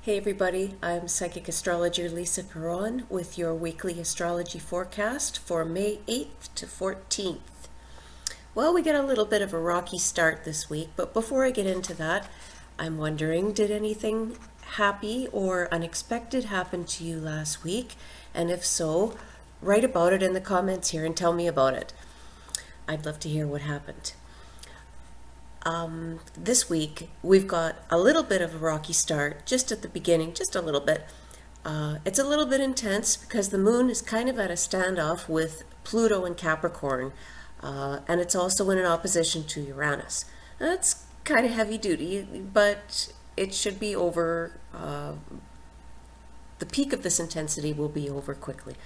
Hey everybody, I'm Psychic Astrologer Lisa Paron with your weekly astrology forecast for May 8th to 14th. Well, we get a little bit of a rocky start this week, but before I get into that, I'm wondering, did anything happy or unexpected happen to you last week? And if so, write about it in the comments here and tell me about it. I'd love to hear what happened. This week, we've got a little bit of a rocky start, just at the beginning, just a little bit. It's a little bit intense because the moon is kind of at a standoff with Pluto in Capricorn, and it's also in an opposition to Uranus. That's kind of heavy duty, but it should be over. The peak of this intensity will be over quickly.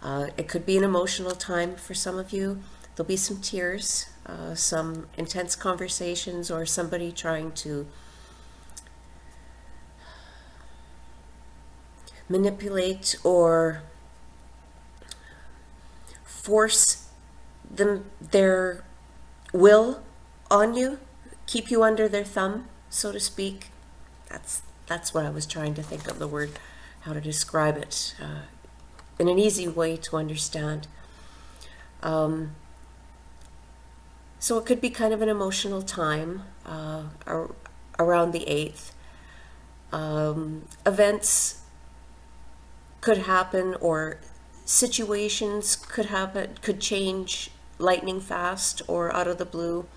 It could be an emotional time for some of you. There'll be some tears, some intense conversations, or somebody trying to manipulate or force their will on you, keep you under their thumb, so to speak. That's what I was trying to think of the word, how to describe it in an easy way to understand. So it could be kind of an emotional time around the 8th. Events could happen, or situations could change lightning fast or out of the blue.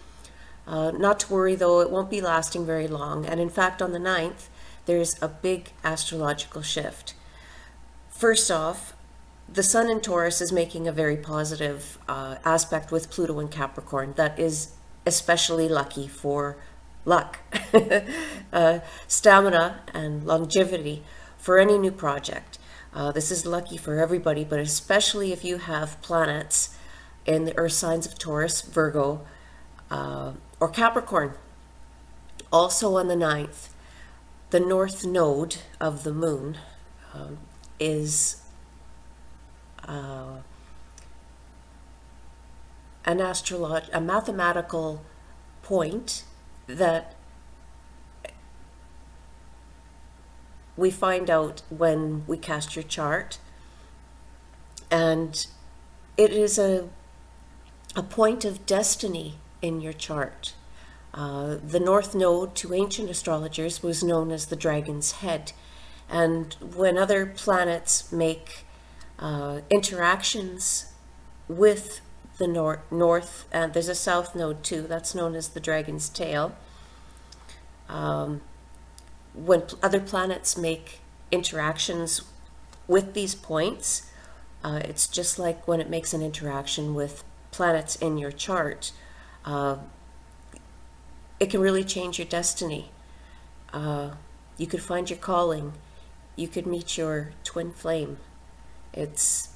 Not to worry though, it won't be lasting very long. And in fact, on the 9th, there's a big astrological shift. First off, the Sun in Taurus is making a very positive aspect with Pluto in Capricorn. That is especially lucky for luck, stamina, and longevity for any new project. This is lucky for everybody, but especially if you have planets in the earth signs of Taurus, Virgo, or Capricorn. Also on the 9th, the north node of the moon is a mathematical point that we find out when we cast your chart, and it is a point of destiny in your chart. The north node to ancient astrologers was known as the dragon's head, and when other planets make interactions with the north, and there's a south node too, that's known as the dragon's tail. When other planets make interactions with these points, it's just like when it makes an interaction with planets in your chart. It can really change your destiny. You could find your calling. You could meet your twin flame. It's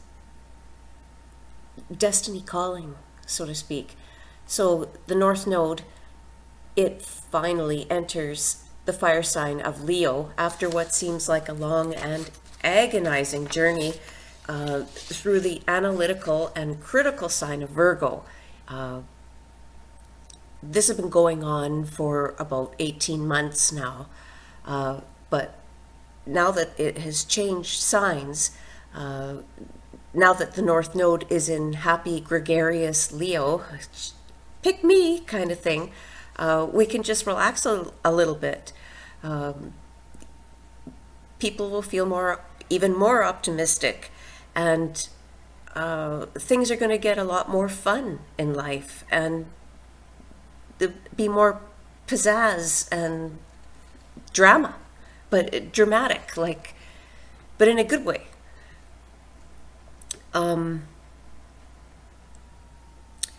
destiny calling, so to speak. So the north node, it finally enters the fire sign of Leo after what seems like a long and agonizing journey through the analytical and critical sign of Virgo. This has been going on for about 18 months now, but now that it has changed signs, now that the north node is in happy, gregarious Leo, pick me kind of thing, we can just relax a little bit. People will feel even more optimistic, and things are going to get a lot more fun in life, and be more pizzazz and drama, but dramatic, but in a good way.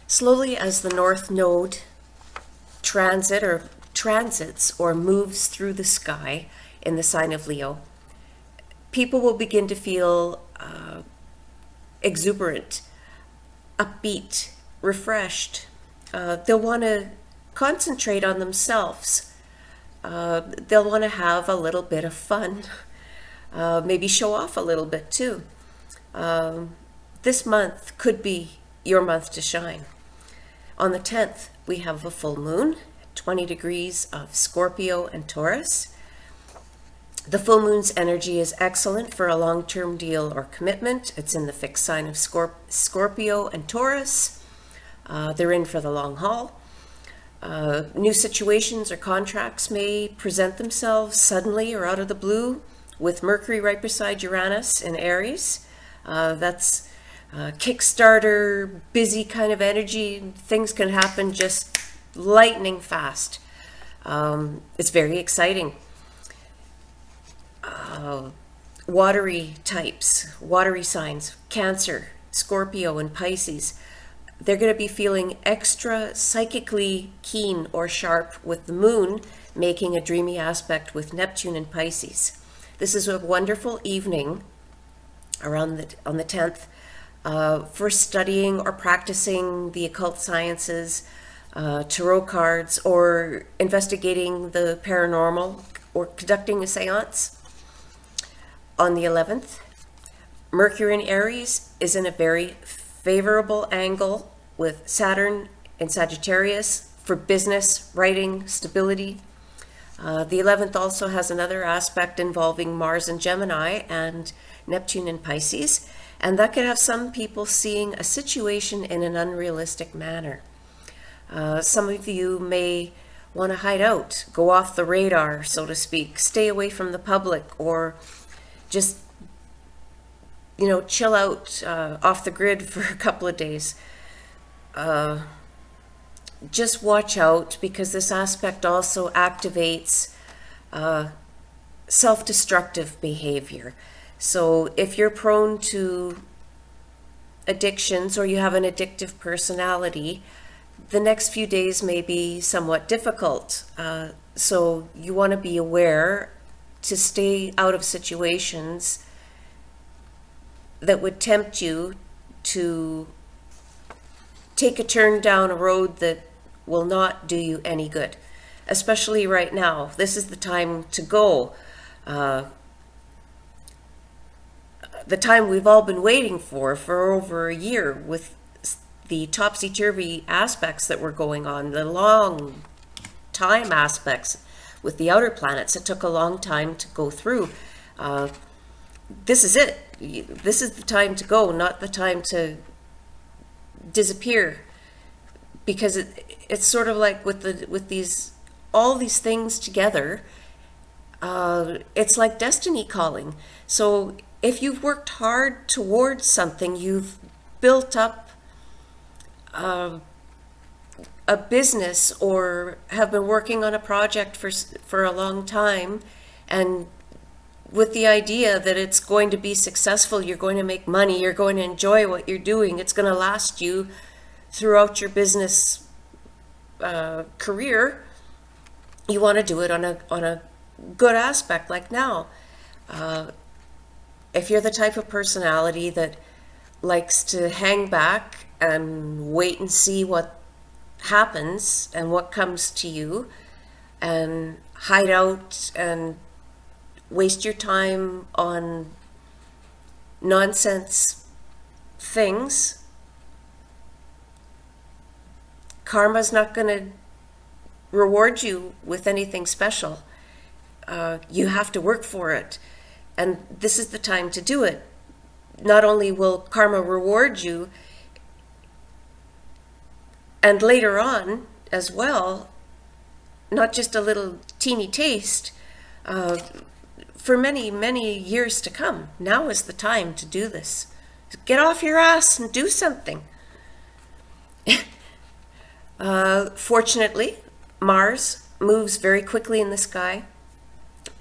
Slowly, as the north node transits or moves through the sky in the sign of Leo, people will begin to feel exuberant, upbeat, refreshed. They'll want to concentrate on themselves. They'll want to have a little bit of fun, maybe show off a little bit too. This month could be your month to shine. On the 10th, we have a full moon, 20 degrees of Scorpio and Taurus. The full moon's energy is excellent for a long-term deal or commitment. It's in the fixed sign of Scorpio and Taurus. They're in for the long haul. New situations or contracts may present themselves suddenly or out of the blue, with Mercury right beside Uranus in Aries. That's Kickstarter, busy kind of energy. Things can happen just lightning fast. It's very exciting. Watery types, watery signs, Cancer, Scorpio, and Pisces. They're going to be feeling extra psychically keen or sharp with the moon making a dreamy aspect with Neptune and Pisces. This is a wonderful evening on the 10th for studying or practicing the occult sciences, tarot cards, or investigating the paranormal, or conducting a seance. On the 11th, Mercury in Aries is in a very favorable angle with Saturn in Sagittarius for business, writing, stability. The 11th also has another aspect involving Mars in Gemini and Neptune in Pisces, and that could have some people seeing a situation in an unrealistic manner. Some of you may want to hide out, go off the radar, so to speak, stay away from the public, or just, chill out off the grid for a couple of days. Just watch out, because this aspect also activates self-destructive behavior. So if you're prone to addictions, or you have an addictive personality, the next few days may be somewhat difficult. So you want to be aware to stay out of situations that would tempt you to take a turn down a road that will not do you any good. Especially right now. This is the time to go. The time we've all been waiting for over a year, with the topsy-turvy aspects that were going on, the long time aspects with the outer planets. It took a long time to go through. This is it. This is the time to go, not the time to disappear, because it's sort of like with all these things together. It's like destiny calling. So if you've worked hard towards something, you've built up a business, or have been working on a project for a long time, and with the idea that it's going to be successful, you're going to make money, you're going to enjoy what you're doing, it's going to last you throughout your business career, you want to do it on a good aspect like now. If you're the type of personality that likes to hang back and wait and see what happens and what comes to you, and hide out and waste your time on nonsense things, karma's not going to reward you with anything special. You have to work for it, and this is the time to do it. Not only will karma reward you, and later on as well, not just a little teeny taste, for many, many years to come. Now is the time to do this. Get off your ass and do something. Fortunately, Mars moves very quickly in the sky,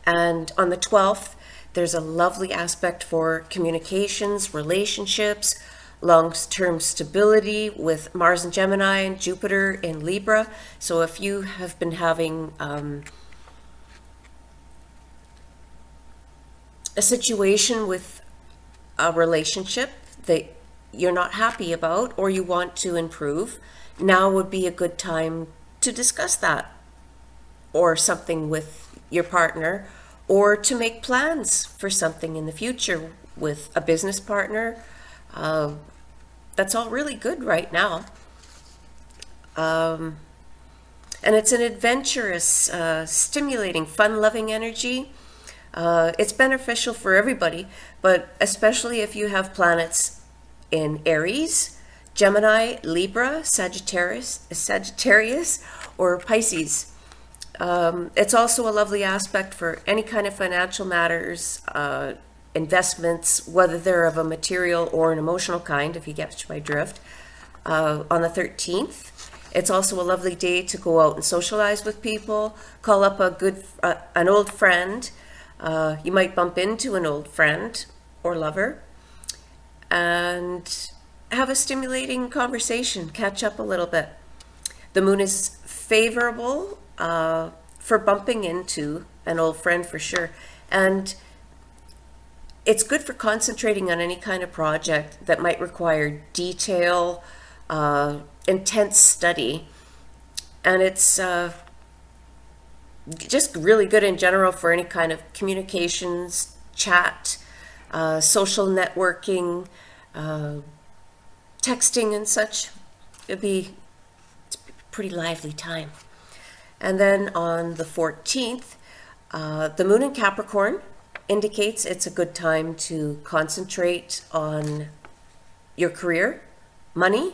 and on the 12th, there's a lovely aspect for communications, relationships, long-term stability with Mars in Gemini and Jupiter in Libra. So if you have been having a situation with a relationship that you're not happy about, or you want to improve, now would be a good time to discuss that, or something with your partner, or to make plans for something in the future with a business partner. That's all really good right now. And it's an adventurous, stimulating, fun-loving energy. It's beneficial for everybody, but especially if you have planets in Aries, Gemini, Libra, Sagittarius, or Pisces. It's also a lovely aspect for any kind of financial matters, investments, whether they're of a material or an emotional kind, if you get my drift. On the 13th, it's also a lovely day to go out and socialize with people, call up an old friend. You might bump into an old friend or lover and have a stimulating conversation, catch up a little bit. The moon is favorable for bumping into an old friend for sure. And it's good for concentrating on any kind of project that might require detail, intense study. And it's just really good in general for any kind of communications, chat, social networking, texting and such. It's a pretty lively time. And then on the 14th, the moon in Capricorn indicates it's a good time to concentrate on your career, money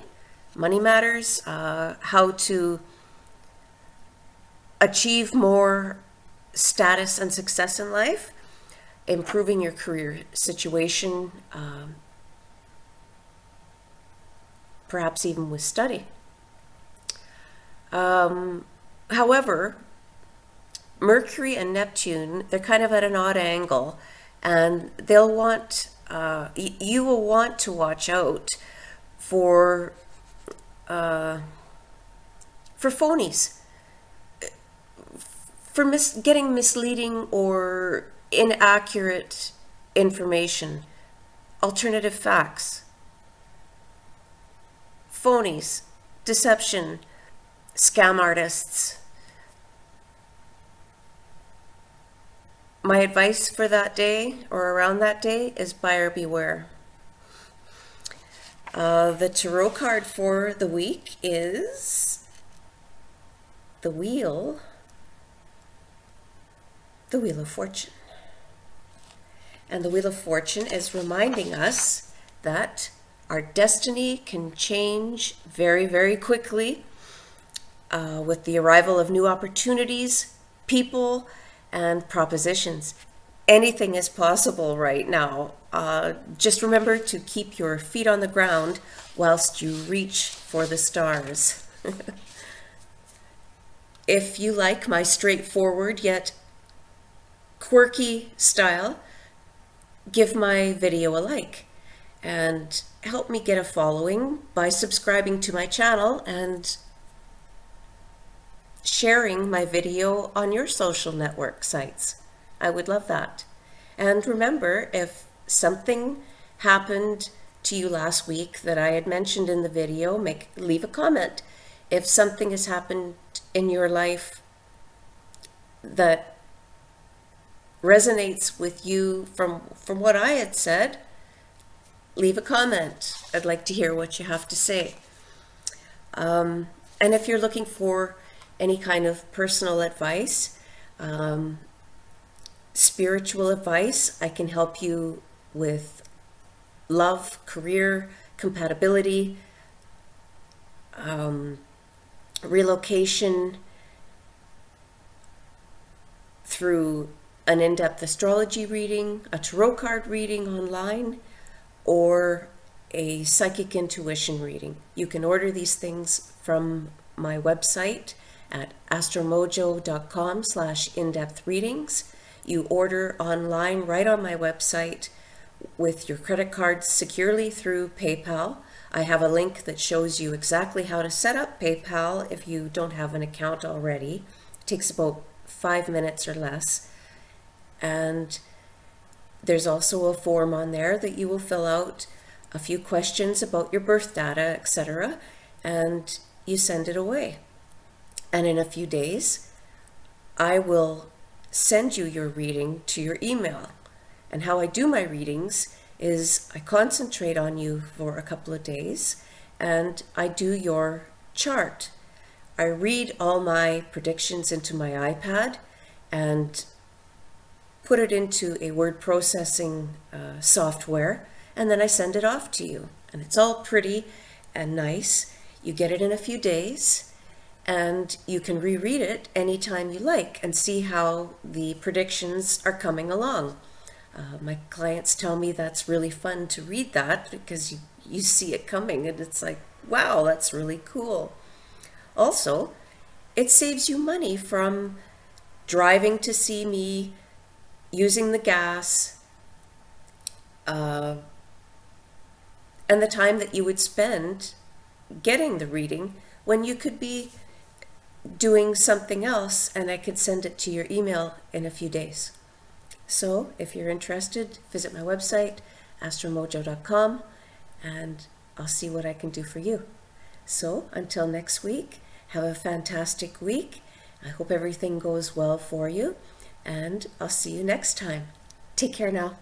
matters, how to achieve more status and success in life, improving your career situation, perhaps even with study. However, Mercury and Neptune, they're kind of at an odd angle, and they'll want, you will want to watch out for phonies, for getting misleading or inaccurate information, alternative facts, phonies, deception, scam artists. My advice for that day or around that day is buyer beware. The tarot card for the week is the Wheel of Fortune. And the Wheel of Fortune is reminding us that our destiny can change very, very quickly with the arrival of new opportunities, people, and propositions. Anything is possible right now. Just remember to keep your feet on the ground whilst you reach for the stars. If you like my straightforward yet quirky style, give my video a like and help me get a following by subscribing to my channel and sharing my video on your social network sites. I would love that. And remember, if something happened to you last week that I had mentioned in the video, leave a comment. If something has happened in your life that resonates with you from what I had said, leave a comment. I'd like to hear what you have to say. And if you're looking for any kind of personal advice, spiritual advice, I can help you with love, career, compatibility, relocation, through an in-depth astrology reading, a tarot card reading online, or a psychic intuition reading. You can order these things from my website at astromojo.com/in-depth readings. You order online right on my website with your credit card securely through PayPal. I have a link that shows you exactly how to set up PayPal if you don't have an account already. It takes about 5 minutes or less. And there's also a form on there that you will fill out, a few questions about your birth data, etc., and you send it away. And in a few days, I will send you your reading to your email. And how I do my readings is I concentrate on you for a couple of days and I do your chart. I read all my predictions into my iPad, and put it into a word processing software, and then I send it off to you. And it's all pretty and nice. You get it in a few days, and you can reread it anytime you like and see how the predictions are coming along. My clients tell me that's really fun to read that because you see it coming, and it's like, wow, that's really cool. Also, it saves you money from driving to see me, using the gas, and the time that you would spend getting the reading when you could be doing something else, and I could send it to your email in a few days. So if you're interested, visit my website, astromojo.com, and I'll see what I can do for you. So until next week, have a fantastic week. I hope everything goes well for you, and I'll see you next time. Take care now.